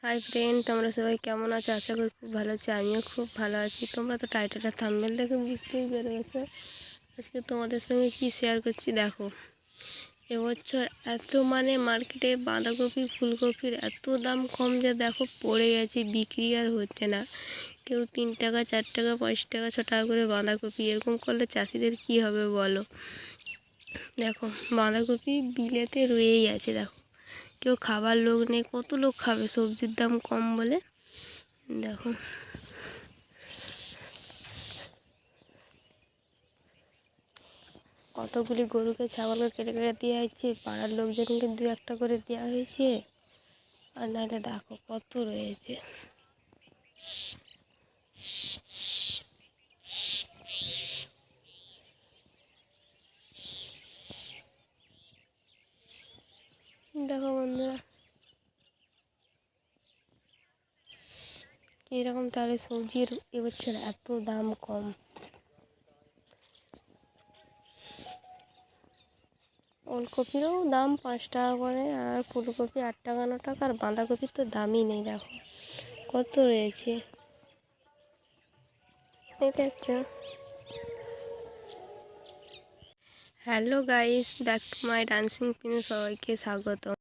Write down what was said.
Hi friend, তোমরা সবাই কেমন আছো? আশা করি খুব ভালো আছি। আমিও খুব ভালো আছি। তোমরা তো টাইটেল আর থাম্বনেল দেখে বুঝতেই পেরে গেছো আজকে তোমাদের সঙ্গে কি শেয়ার করছি। দেখো, এবছর এত মার্কেটে বাঁধাকপি ফুলকপির এত দাম কম যে দেখো পড়ে গেছে, বিক্রি আর হচ্ছে না। কেউ 3 টাকা 4 টাকা 5 টাকা 6 টাকা করে বাঁধাকপি, এরকম করলে চাষিদের কি হবে বলো। দেখো, বাঁধাকপি বিলেতে রয়েই আছে। দেখো, কেউ খাবার লোক নেই, কত লোক খাবে সবজির দাম কম বলে। দেখো, কতগুলি গরুকে ছাগলকে কেটে কেটে দেওয়া হয়েছে, পাড়ার লোকজনকে 2-1টা করে দেওয়া হয়েছে। আর নাহলে দেখো কত রয়েছে। দেখো বন্ধুরা, এরকম তাহলে সবজির এবছর এত দাম কম। ওলকপিরও দাম 5 টাকা করে, আর ফুলকপি 8 টাকা 9 টাকা, আর বাঁধাকপির তো দামই নেই। দেখো কত রয়েছে, দেখতে পাচ্ছ। Hello guys, back to my dancing Prince, সবাইকে স্বাগত।